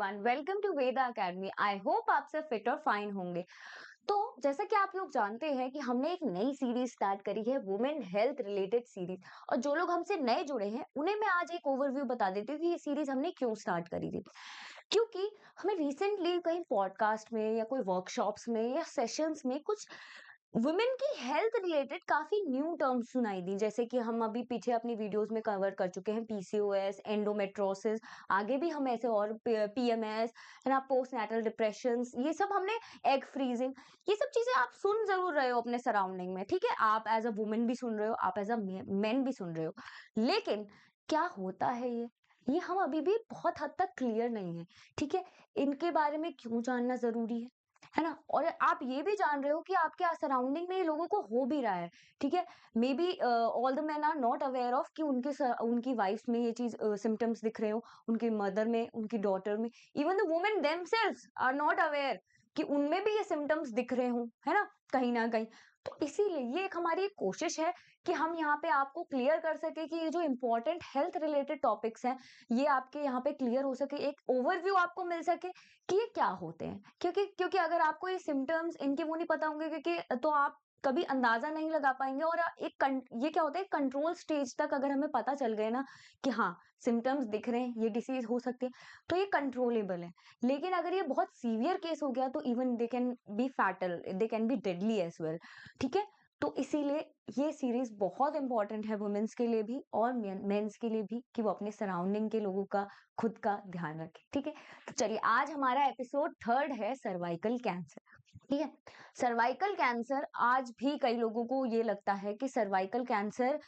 Everyone, welcome to Veda academy. I hope आप सब fit और फाइन होंगे। तो जैसा कि आप लोग जानते हैं कि हमने एक नई सीरीज स्टार्ट करी है, वुमेन हेल्थ रिलेटेड सीरीज। और जो लोग हमसे नए जुड़े हैं उन्हें मैं आज एक ओवरव्यू बता देती हूँ कि ये सीरीज हमने क्यों स्टार्ट करी थी। क्योंकि हमें रिसेंटली कहीं पॉडकास्ट में या कोई वर्कशॉप्स में या सेशंस में कुछ वुमेन की हेल्थ रिलेटेड काफी न्यू टर्म्स सुनाई दी, जैसे कि हम अभी पीछे अपनी वीडियोस में कवर कर चुके हैं पीसीओएस, एंडोमेट्रोसिस। आगे भी हम ऐसे और पीएमएस है ना, पोस्ट नेटल डिप्रेशन, ये सब हमने, एग फ्रीजिंग, ये सब चीजें आप सुन जरूर रहे हो अपने सराउंडिंग में। ठीक है, आप एज अ वुमेन भी सुन रहे हो, आप एज अ मैन भी सुन रहे हो। लेकिन क्या होता है ये हम अभी भी बहुत हद तक क्लियर नहीं है। ठीक है, इनके बारे में क्यों जानना जरूरी है ना। और आप ये भी जान रहे हो कि आपके सराउंडिंग में ये लोगों को हो भी रहा है। ठीक है, maybe all the man are not aware of कि उनकी वाइफ में ये चीज सिम्टम्स दिख रहे हो, उनकी मदर में, उनकी डॉटर में। Even the women themselves are not aware कि उनमें भी ये सिम्टम्स दिख रहे हो, है ना, कहीं ना कहीं। तो इसीलिए ये एक हमारी एक कोशिश है कि हम यहाँ पे आपको क्लियर कर सके कि ये जो इम्पोर्टेंट हेल्थ रिलेटेड टॉपिक्स हैं, ये आपके यहाँ पे क्लियर हो सके, एक ओवरव्यू आपको मिल सके कि ये क्या होते हैं। क्योंकि क्योंकि अगर आपको ये सिम्टम्स इनके वो नहीं पता होंगे, क्योंकि तो आप कभी अंदाजा नहीं लगा पाएंगे। और ये क्या होता है, कंट्रोल स्टेज तक अगर हमें पता चल गए ना कि हाँ सिम्टम्स दिख रहे हैं, ये डिसीज हो सकती है, तो ये कंट्रोलेबल है। लेकिन अगर ये बहुत सीवियर केस हो गया तो even they can be fatal, they can be deadly as well. ठीक है, तो इसीलिए ये सीरीज बहुत इंपॉर्टेंट है वुमेन्स के लिए भी और मेंस के लिए भी, कि वो अपने सराउंडिंग के लोगों का, खुद का ध्यान रखें। ठीक है, तो चलिए, आज हमारा एपिसोड 3 है सर्वाइकल कैंसर। ठीक है, सर्वाइकल कैंसर, आज भी कई लोगों को ये लगता है कि सर्वाइकल कैंसर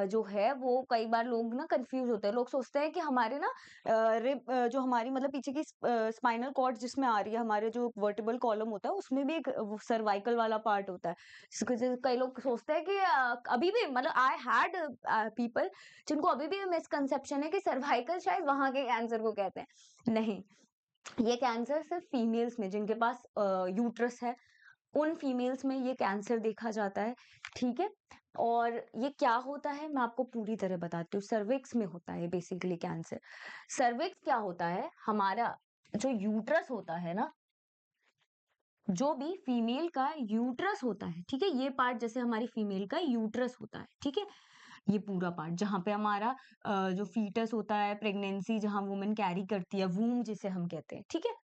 जो है वो, कई बार लोग ना कंफ्यूज होते हैं। लोग सोचते हैं कि हमारे ना जो हमारी मतलब पीछे की स्पाइनल कॉर्ड जिसमें आ रही है, हमारे जो वर्टिबल कॉलम होता है उसमें भी एक सर्वाइकल वाला पार्ट होता है। कई लोग सोचते हैं कि अभी भी, मतलब आई हैड पीपल जिनको अभी भी मिसकंसेप्शन है कि सर्वाइकल शायद वहां के कैंसर को कहते हैं। नहीं, ये कैंसर सिर्फ फीमेल्स में, जिनके पास यूट्रस है, उन फीमेल्स में ये कैंसर देखा जाता है। ठीक है, और ये क्या होता है मैं आपको पूरी तरह बताती हूँ। सर्विक्स में होता है बेसिकली कैंसर। सर्विक्स क्या होता है, हमारा जो यूट्रस होता है ना, जो भी फीमेल का यूट्रस होता है, ठीक है, ये पार्ट जैसे हमारी फीमेल का यूट्रस होता है, ठीक है, ये पूरा पार्ट जहां पे हमारा जो फीटस होता है, प्रेगनेंसी जहां वुमेन कैरी करती है, वूम जिसे हम कहते हैं, ठीक है,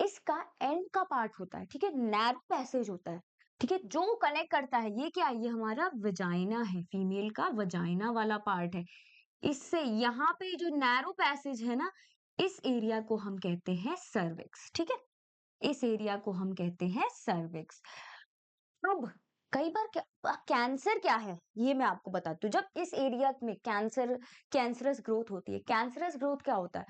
इसका एंड का पार्ट होता है। ठीक है, नैरो पैसेज होता है। ठीक है, जो कनेक्ट करता है, ये क्या है, ये हमारा वजाइना है, फीमेल का वजाइना वाला पार्ट है। इससे यहाँ पे जो नैरो पैसेज है ना, इस एरिया को हम कहते हैं सर्विक्स। ठीक है, इस एरिया को हम कहते हैं सर्विक्स। अब कई बार कैंसर क्या है ये मैं आपको बताती हूँ। जब इस एरिया में कैंसरस ग्रोथ होती है, कैंसरस ग्रोथ क्या होता है,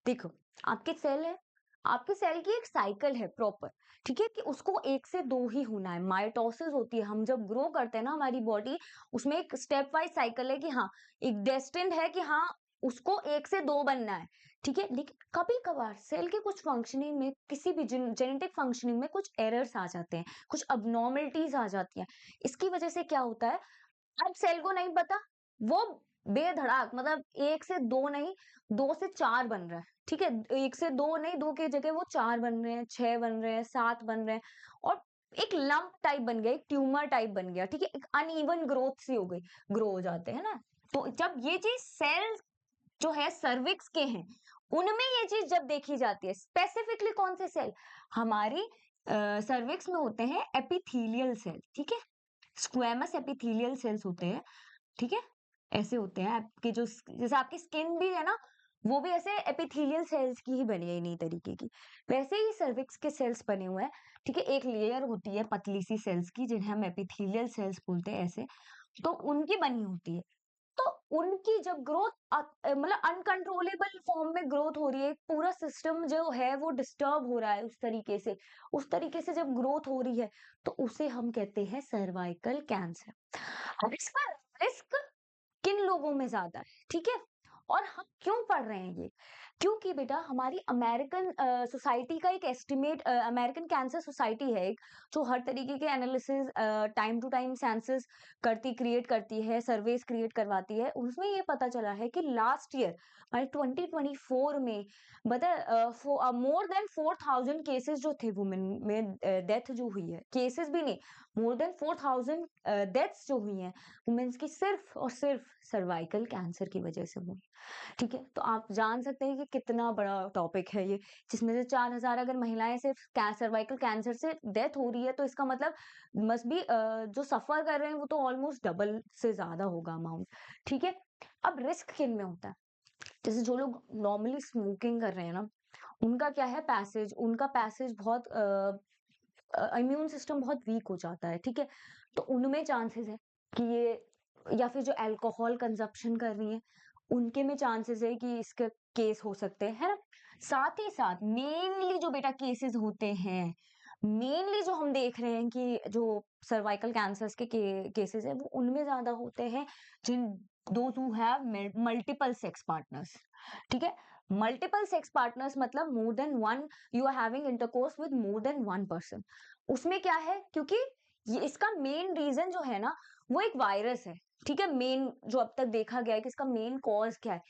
देखो, आपके सेल है, आपके सेल की एक साइकिल है प्रॉपर। ठीक है, कि उसको 1 से 2 ही होना है। माइटोसिस होती है, हम जब ग्रो करते हैं ना, हमारी बॉडी, उसमें एक स्टेप वाइज साइकिल है कि हाँ, एक डेस्टिन्ड है कि हाँ उसको 1 से 2 बनना है। ठीक है, लेकिन कभी कभार सेल के कुछ फंक्शनिंग में, किसी भी जेनेटिक फंक्शनिंग में कुछ एरर्स आ जाते हैं, कुछ अबनॉर्मलिटीज आ जाती हैं। इसकी वजह से क्या होता है, अब सेल को नहीं पता, वो बेधड़ाक, मतलब 1 से 2 नहीं, 2 से 4 बन रहा है। ठीक है, 1 से 2 नहीं, 2 की जगह वो 4 बन रहे हैं, 6 बन रहे हैं, 7 बन रहे हैं। और एक लंप टाइप बन गया, एक ट्यूमर टाइप बन गया। ठीक है, एक अनइवन ग्रोथ सी हो गई, ग्रो हो जाते हैं ना। तो जब ये चीज सेल जो है सर्विक्स के हैं, उनमें ये चीज जब देखी जाती है, स्पेसिफिकली कौन से सेल, हमारी सर्विक्स में होते हैं एपिथेलियल सेल। ठीक है, स्क्वेमस एपिथेलियल सेल्स होते हैं। ठीक है, ऐसे होते हैं आपके जो, जैसे आपकी स्किन भी है ना, वो भी ऐसे एपिथेलियल सेल्स की ही बनी है, इन्हीं तरीके की। वैसे ही सर्विक्स के सेल्स बने हुए हैं। ठीक है, एक लेयर होती है पतली सी सेल्स की, जिन्हें हम एपिथेलियल सेल्स बोलते हैं, ऐसे, तो उनकी बनी होती है। तो उनकी जब ग्रोथ, मतलब अनकंट्रोलेबल फॉर्म में ग्रोथ हो रही है, पूरा सिस्टम जो है वो डिस्टर्ब हो रहा है, उस तरीके से जब ग्रोथ हो रही है, तो उसे हम कहते हैं सर्वाइकल कैंसर। अब इसका रिस्क किन लोगों में ज्यादा है, ठीक है, और हम क्यों पढ़ रहे हैं ये, क्योंकि बेटा हमारी अमेरिकन सोसाइटी का एक एस्टिमेट, अमेरिकन कैंसर सोसाइटी है एक, जो हर तरीके के analysis time to time census create करती है, सर्वेस क्रिएट करवाती है। उसमें ये पता चला है कि लास्ट ईयर 2024 में बता मोर देन 4000 केसेस जो थे वुमेन में, डेथ जो हुई है, केसेस भी नहीं, मोर देन 4000 डेथ्स जो हुई हैं वुमेन्स की, सिर्फ और सिर्फ सर्वाइकल कैंसर की वजह से हुई। ठीक है, तो आप जान सकते हैं कि कितना बड़ा टॉपिक है ये, जिसमें से 4000 अगर महिलाएं सिर्फ सर्वाइकल कैंसर से डेथ हो रही है, तो इसका मतलब मस्ट बी जो सफर कर रहे हैं वो तो ऑलमोस्ट डबल से ज्यादा होगा अमाउंट। ठीक है, अब रिस्क किन में होता है? जैसे जो लोग नॉर्मली स्मोकिंग कर रहे हैं ना, उनका क्या है, पैसेज, उनका पैसेज बहुत, इम्यून सिस्टम बहुत वीक हो जाता है। ठीक है, तो उनमें चांसेस है कि ये, या फिर जो अल्कोहल कंजप्शन कर रही है उनके में चांसेस है कि इसके केस हो सकते हैं, है ना। साथ ही साथ मेनली जो बेटा केसेस होते हैं, मेनली जो हम देख रहे हैं कि जो सर्वाइकल कैंसर्स के केसेस है वो उनमें ज्यादा होते हैं जिन, those who have multiple sex partners. ठीक है, मल्टीपल सेक्स पार्टनर्स मतलब more than one, you are having intercourse with more than one person. उसमें क्या है, क्योंकि ये इसका मेन रीजन जो है ना वो एक वायरस है। ठीक है, मेन जो अब तक देखा गया है कि इसका मेन कॉज क्या है,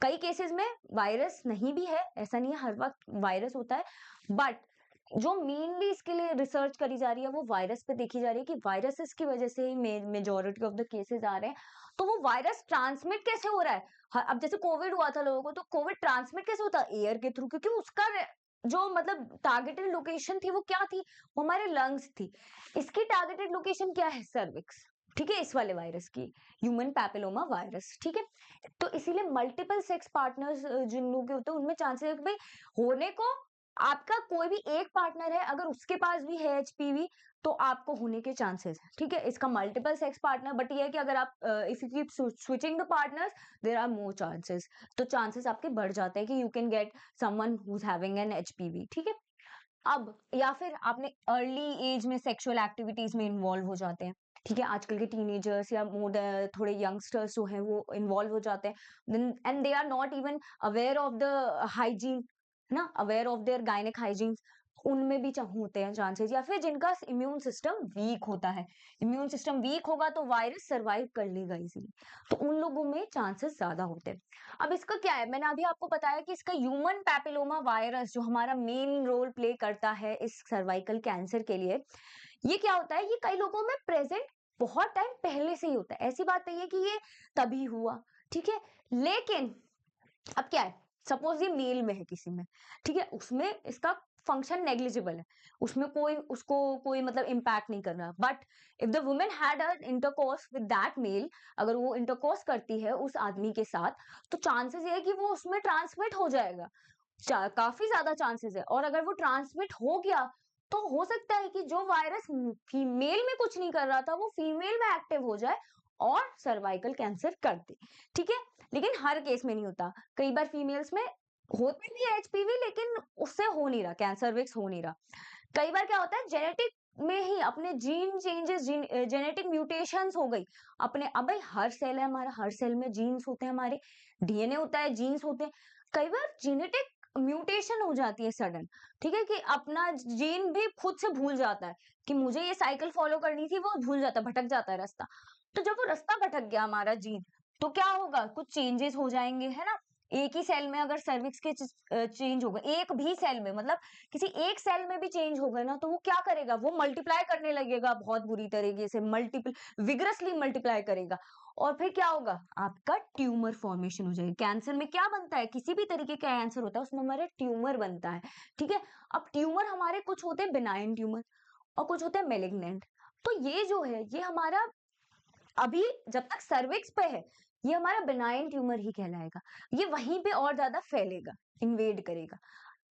कई केसेस में वायरस नहीं भी है, ऐसा नहीं है हर वक्त वायरस होता है, बट जो मेनली इसके लिए रिसर्च करी जा रही है वो वायरस पे देखी जा रही है कि वायरसेस की वजह से ही मेजोरिटी ऑफ द केसेस आ रहे हैं। तो वो वायरस ट्रांसमिट कैसे हो रहा है? अब जैसे कोविड हुआ था लोगों को, तो कोविड ट्रांसमिट कैसे होता है? एयर के थ्रू, क्योंकि उसका जो मतलब टारगेटेड लोकेशन थी वो क्या थी, वो हमारे लंग्स थी। इसकी टारगेटेड लोकेशन क्या है? सर्विक्स। ठीक है, इस वाले वायरस की, ह्यूमन पैपिलोमा वायरस। ठीक है, तो इसीलिए मल्टीपल सेक्स पार्टनर्स जिन लोग के होते हैं उनमें चांसेस है कि भाई होने को, आपका कोई भी एक पार्टनर है अगर उसके पास भी है एचपीवी तो आपको होने के चांसेस है। ठीक है, इसका मल्टीपल सेक्स पार्टनर, बट ये है कि अगर आप if you keep switching the partners there are more chances, तो चांसेस आपके बढ़ जाते हैं कि you can get someone who is having an HPV. ठीक है, अब या फिर आपने अर्ली एज में सेक्सुअल एक्टिविटीज में इन्वॉल्व हो जाते हैं। ठीक है, आजकल के टीनेजर्स या मोर थोड़े यंगस्टर्स जो हैं वो इन्वॉल्व हो जाते हैं, and they are not even aware of the hygiene, है ना, aware of their gynaec hygiene. उनमें भी होते हैं चांसेस, या फिर जिनका इम्यून सिस्टम वीक होता है, इम्यून सिस्टम वीक होगा तो वायरस सरवाइव कर लेगा इजीली, तो उन लोगों में चांसेस ज्यादा होते हैं। अब इसका क्या है, मैंने अभी आपको बताया कि इसका ह्यूमन पैपिलोमा वायरस जो हमारा मेन रोल प्ले करता है इस सर्वाइकल कैंसर के लिए, ये क्या होता है, ये कई लोगों में प्रेजेंट बहुत टाइम पहले से ही होता है, ऐसी बात नहीं है कि ये तभी हुआ। ठीक है, लेकिन अब क्या है, सपोज ये मेल में है किसी में, ठीक है, उसमें इसका फंक्शन नेग्लिजिबल है, उसमें कोई उसको कोई मतलब इम्पैक्ट नहीं कर रहा, but if the women had a intercourse with that male, अगर वो इंटरकोर्स करती है उस आदमी के साथ, तो चांसेस ये है कि वो उसमें ट्रांसमिट हो जाएगा, काफी ज्यादा चांसेस है। और अगर वो ट्रांसमिट हो गया तो हो सकता है कि जो वायरस फीमेल में कुछ नहीं कर रहा था वो फीमेल में एक्टिव हो जाए और सर्वाइकल कैंसर कर दे। ठीक है, लेकिन हर केस में नहीं होता, कई बार फीमेल्स में होते भी है एचपीवी लेकिन उससे हो नहीं रहा, कैंसर विक्स हो नहीं रहा। कई बार क्या होता है, जेनेटिक में ही अपने जीन चेंजेस, जेनेटिक म्यूटेशंस हो गई अपने, अब भाई हर सेल है हमारा, हर सेल में जीन्स होते हैं हमारे, डीएनए होता है, जीन्स होते हैं, कई बार जेनेटिक म्यूटेशन हो जाती है सडन। ठीक है, कि अपना जीन भी खुद से भूल जाता है कि मुझे ये साइकिल फॉलो करनी थी, वो भूल जाता है, भटक जाता है रास्ता। तो जब वो रास्ता भटक गया हमारा जीन, तो क्या होगा, कुछ चेंजेस हो जाएंगे, है ना। एक ही सेल में अगर सर्विक्स के चेंज हो गए, एक भी सेल में, मतलब किसी एक सेल में भी चेंज हो गए ना, तो वो क्या करेगा, वो मल्टीप्लाई करने लगेगा बहुत बुरी तरीके से, मल्टीपल विग्रसली मल्टीप्लाई करेगा, और फिर क्या होगा, आपका ट्यूमर फॉर्मेशन हो जाएगा। कैंसर में क्या बनता है, किसी भी तरीके का कैंसर होता है उसमें हमारे ट्यूमर बनता है। ठीक है, अब ट्यूमर हमारे कुछ होते हैं बिनाइन ट्यूमर और कुछ होते हैं मेलिग्नेंट। तो ये जो है ये हमारा अभी जब तक सर्विक्स पे है ये हमारा बिनाइन ट्यूमर ही कहलाएगा, ये वहीं पे और ज्यादा फैलेगा, इन्वेड करेगा।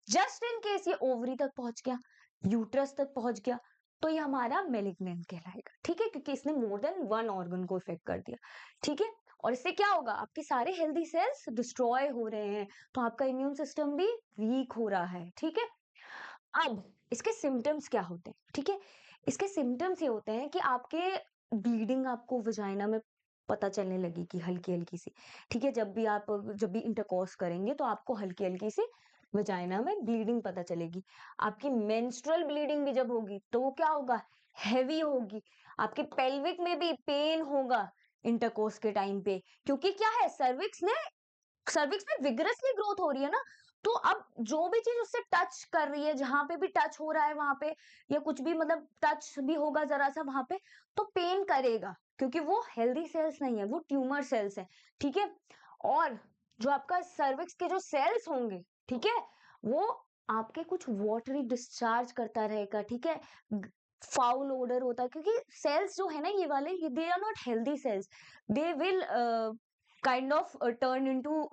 जस्ट इन केस ये ओवरी तक पहुंच गया, यूट्रस तक पहुंच गया, तो ये हमारा मेलिग्नेंट कहलाएगा। ठीक है, क्योंकि इसने मोर देन वन ऑर्गन को इफेक्ट कर दिया। ठीक है, और इससे क्या होगा, आपके सारे हेल्दी सेल्स डिस्ट्रॉय हो रहे हैं, तो आपका इम्यून सिस्टम भी वीक हो रहा है। ठीक है, अब इसके सिम्टम्स क्या होते हैं? ठीक है, इसके सिम्टम्स ये होते हैं कि आपके ब्लीडिंग आपको वजाइना में पता चलने लगेगी हल्की हल्की सी। ठीक है, जब भी इंटरकोर्स करेंगे तो आपको हल्की हल्की सी वजाइना में ब्लीडिंग पता चलेगी। आपकी मेंस्ट्रुअल ब्लीडिंग भी जब होगी तो वो क्या होगा, हैवी होगी। आपके पेल्विक में भी पेन होगा इंटरकोर्स के टाइम पे, क्योंकि क्या है, सर्विक्स में विगरसली ग्रोथ हो रही है ना। तो अब जो भी चीज उससे टच कर रही है, जहां पे भी टच हो रहा है वहां पे, या कुछ भी मतलब टच भी होगा जरा सा वहां पे, तो पेन करेगा, क्योंकि वो हेल्दी सेल्स नहीं है, वो ट्यूमर सेल्स है। ठीक है, और जो आपका सर्विक्स के जो सेल्स होंगे, ठीक है, वो आपके कुछ वाटरी डिस्चार्ज करता रहेगा। ठीक है, फाउल ओडर होता है, क्योंकि सेल्स जो है ना ये वाले, ये they are not healthy cells. They will kind of turn into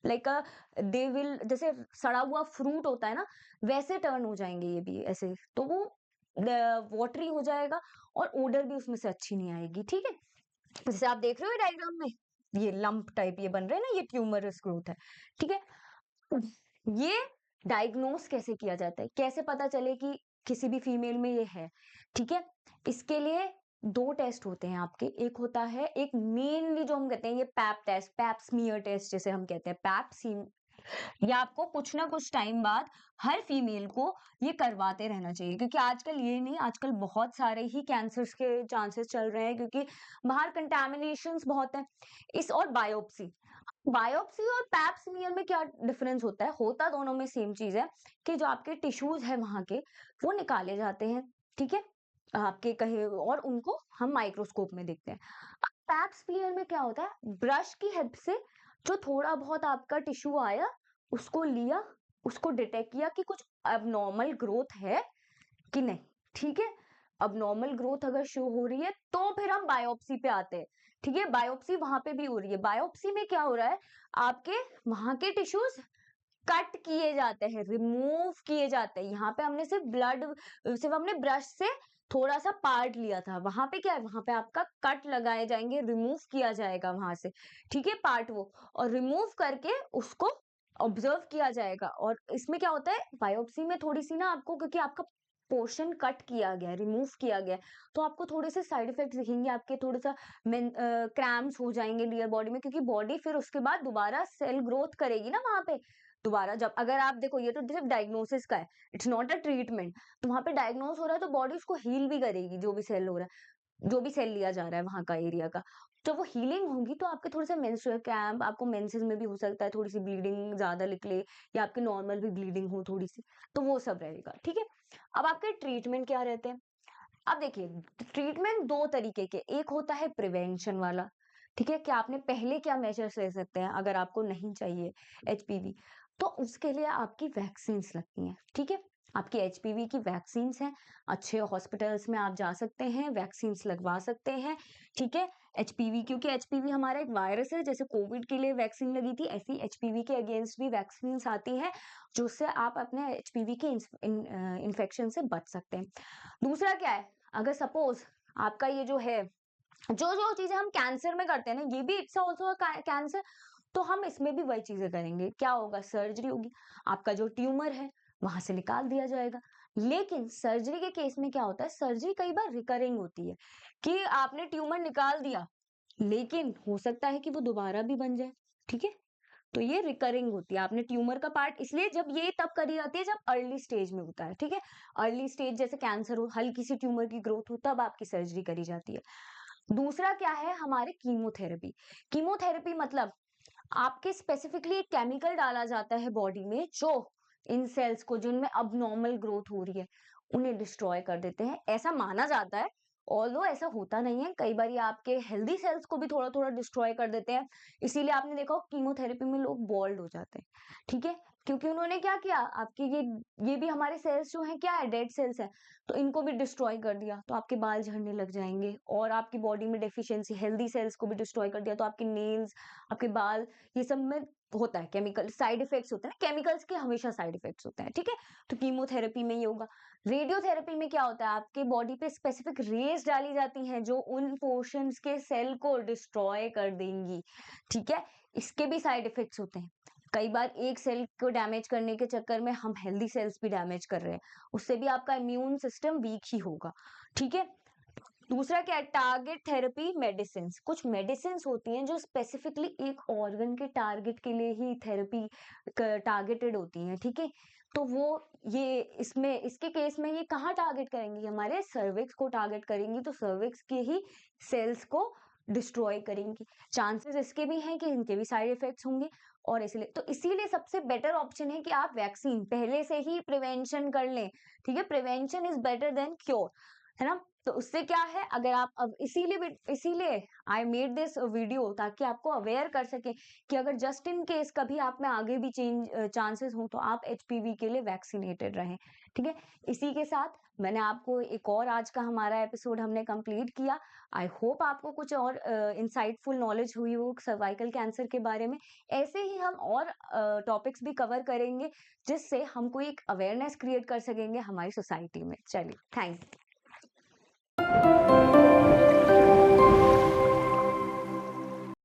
like a, they will, जैसे सड़ा हुआ फ्रूट होता है ना, वैसे टर्न हो जाएंगे ये भी ऐसे। तो वो वाटरी हो जाएगा और ओडर भी उसमें से अच्छी नहीं आएगी। ठीक है, जैसे आप देख रहे हो डायग्राम में, ये लंप टाइप ये बन रहे हैं ना, ये ट्यूमरस ग्रोथ है। ठीक है, ये डायग्नोस कैसे किया जाता है, कैसे पता चले कि किसी भी फीमेल में ये है। ठीक है, इसके लिए दो टेस्ट होते हैं आपके। एक होता है, एक मेनली जो हम कहते हैं ये pap test, pap smear test जिसे हम कहते हैं, ये आपको कुछ ना कुछ टाइम बाद हर फीमेल को ये करवाते रहना चाहिए, क्योंकि आजकल ये नहीं, आजकल बहुत सारे ही कैंसर्स के चांसेस चल रहे हैं, क्योंकि बाहर कंटेमिनेशंस बहुत है। इस और बायोप्सी और पैप स्मीयर में क्या डिफरेंस होता है, होता दोनों में सेम चीज है, कि जो आपके टिश्यूज है वहां के, वो निकाले जाते हैं। ठीक है, आपके कहे, और उनको हम माइक्रोस्कोप में देखते हैं। अब पैप स्मीयर में क्या होता है, ब्रश की हेल्प से जो थोड़ा बहुत आपका टिश्यू आया, उसको लिया, उसको डिटेक्ट किया कि कुछ अबनॉर्मल ग्रोथ है कि नहीं। ठीक है, अब नॉर्मल ग्रोथ अगर शो हो रही है तो फिर हम बायोप्सी पे आते हैं। ठीक है, बायोप्सी वहां पे भी हो रही है। बायोप्सी में क्या हो रहा है, आपके वहां के टिश्यूज कट किए जाते हैं, रिमूव किए जाते हैं। यहाँ पे हमने सिर्फ हमने ब्रश से थोड़ा सा पार्ट लिया था, वहां पे क्या है, वहां पे आपका कट लगाए जाएंगे, रिमूव किया जाएगा वहां से। ठीक है, पार्ट वो, और रिमूव करके उसको ऑब्जर्व किया जाएगा। और इसमें क्या होता है, बायोप्सी में थोड़ी सी ना आपको, क्योंकि आपका पोर्शन कट किया गया, रिमूव किया गया, तो आपको थोड़े से साइड इफेक्ट्स दिखेंगे, आपके थोड़ा सा क्रैम्स हो जाएंगे लियर बॉडी में, क्योंकि बॉडी फिर उसके बाद दोबारा सेल ग्रोथ करेगी ना वहां पे। दोबारा जब, अगर आप देखो, ये तो सिर्फ डायग्नोसिस का है, इट्स नॉट अ ट्रीटमेंट। तो वहां पे डायग्नोस हो रहा है तो बॉडी उसको हील भी करेगी, जो भी सेल हो रहा है, जो भी सेल लिया जा रहा है वहां का एरिया का। जब वो हीलिंग होगी तो आपके थोड़े से मेंस्ट्रुअल क्रैम्प, आपको मेंसेस में भी हो सकता है थोड़ी सी ब्लीडिंग ज्यादा निकले, या आपके नॉर्मल भी ब्लीडिंग हो थोड़ी सी, तो वो सब रहेगा। ठीक है, अब आपके ट्रीटमेंट क्या रहते हैं। अब देखिए, ट्रीटमेंट दो तरीके के, एक होता है प्रिवेंशन वाला। ठीक है, कि आपने पहले क्या मेजर्स ले सकते हैं अगर आपको नहीं चाहिए एचपीवी, तो उसके लिए आपकी वैक्सीन्स लगती हैं। ठीक है, आपकी एचपीवी की वैक्सीन्स हैं, अच्छे हॉस्पिटल्स में आप जा सकते हैं, वैक्सीन्स लगवा सकते हैं। ठीक है, एचपीवी, क्योंकि एचपीवी हमारा एक वायरस है, जैसे कोविड के लिए वैक्सीन लगी थी, ऐसी एचपीवी के अगेंस्ट भी वैक्सीन आती है, जिससे आप अपने एचपीवी के इन्फेक्शन से बच सकते हैं। दूसरा क्या है, अगर सपोज आपका ये जो है, जो जो चीजें हम कैंसर में करते हैं ना, ये भी इट्स ऑल्सो कैंसर, तो हम इसमें भी वही चीजें करेंगे। क्या होगा, सर्जरी होगी, आपका जो ट्यूमर है वहां से निकाल दिया जाएगा। लेकिन सर्जरी के केस में क्या होता है, सर्जरी कई बार रिकरिंग होती है, कि आपने ट्यूमर निकाल दिया, लेकिन हो सकता है कि वो दोबारा भी बन जाए। ठीक है, तो ये रिकरिंग होती है, आपने ट्यूमर का पार्ट, इसलिए जब ये तब करी जाती है जब अर्ली स्टेज में होता है। ठीक है, अर्ली स्टेज जैसे कैंसर हो, हल्की सी ट्यूमर की ग्रोथ हो, तब आपकी सर्जरी करी जाती है। दूसरा क्या है, हमारे कीमोथेरेपी। कीमोथेरेपी मतलब आपके स्पेसिफिकली एक केमिकल डाला जाता है बॉडी में, जो इन सेल्स को, जिनमें अब नॉर्मल ग्रोथ हो रही है, उन्हें डिस्ट्रॉय कर देते हैं, ऐसा माना जाता है। ऑल्दो ऐसा होता नहीं है, कई बार ये आपके हेल्दी सेल्स को भी थोड़ा थोड़ा डिस्ट्रॉय कर देते हैं। इसीलिए आपने देखा हो कीमोथेरेपी में लोग बॉल्ड हो जाते हैं। ठीक है, क्योंकि उन्होंने क्या किया, आपके ये भी हमारे सेल्स जो है क्या है, डेड सेल्स है, तो इनको भी डिस्ट्रॉय कर दिया, तो आपके बाल झड़ने लग जाएंगे। और आपकी बॉडी में डेफिशिएंसी, हेल्दी सेल्स को भी डिस्ट्रॉय कर दिया, तो आपके नेल्स, आपके बाल, ये सब में होता है केमिकल साइड इफेक्ट्स होते हैं ना, केमिकल्स के हमेशा साइड इफेक्ट्स होते हैं। ठीक है, तो कीमोथेरेपी में ये होगा। रेडियोथेरेपी में क्या होता है, आपके बॉडी पे स्पेसिफिक रेज डाली जाती हैं, जो उन पोर्शंस के सेल को डिस्ट्रॉय कर देंगी। ठीक है, इसके भी साइड इफेक्ट्स होते हैं। कई बार एक सेल को डैमेज करने के चक्कर में हम हेल्दी सेल्स भी डैमेज कर रहे हैं, उससे भी आपका इम्यून सिस्टम वीक ही होगा। ठीक है, दूसरा क्या है, टारगेट थेरेपी मेडिसिन। कुछ मेडिसिन होती हैं जो स्पेसिफिकली एक ऑर्गन के टारगेट के लिए ही थेरेपी टारगेटेड होती हैं, ठीक है। तो वो ये इसमें इसके केस में ये कहाँ टारगेट करेंगी, हमारे सर्विक्स को टारगेट करेंगी, तो सर्विक्स के ही सेल्स को डिस्ट्रॉय करेंगी। चांसेस इसके भी हैं कि इनके भी साइड इफेक्ट्स होंगे, और इसीलिए सबसे बेटर ऑप्शन है कि आप वैक्सीन पहले से ही प्रिवेंशन कर लें, ठीक है। Prevention is better than cure, है ना। तो उससे क्या है, अगर आप अब इसीलिए आई मेड दिस वीडियो, ताकि आपको अवेयर कर सके कि अगर जस्ट इन केस कभी आप में आगे भी चांसेस हो तो आप एचपीवी के लिए वैक्सीनेटेड रहें, ठीक है। इसी के साथ मैंने आपको एक और, आज का हमारा एपिसोड हमने कंप्लीट किया। आई होप आपको कुछ और इंसाइटफुल नॉलेज हुई हो सर्वाइकल कैंसर के बारे में। ऐसे ही हम और टॉपिक्स भी कवर करेंगे, जिससे हमको एक अवेयरनेस क्रिएट कर सकेंगे हमारी सोसाइटी में। चलिए, थैंक्स।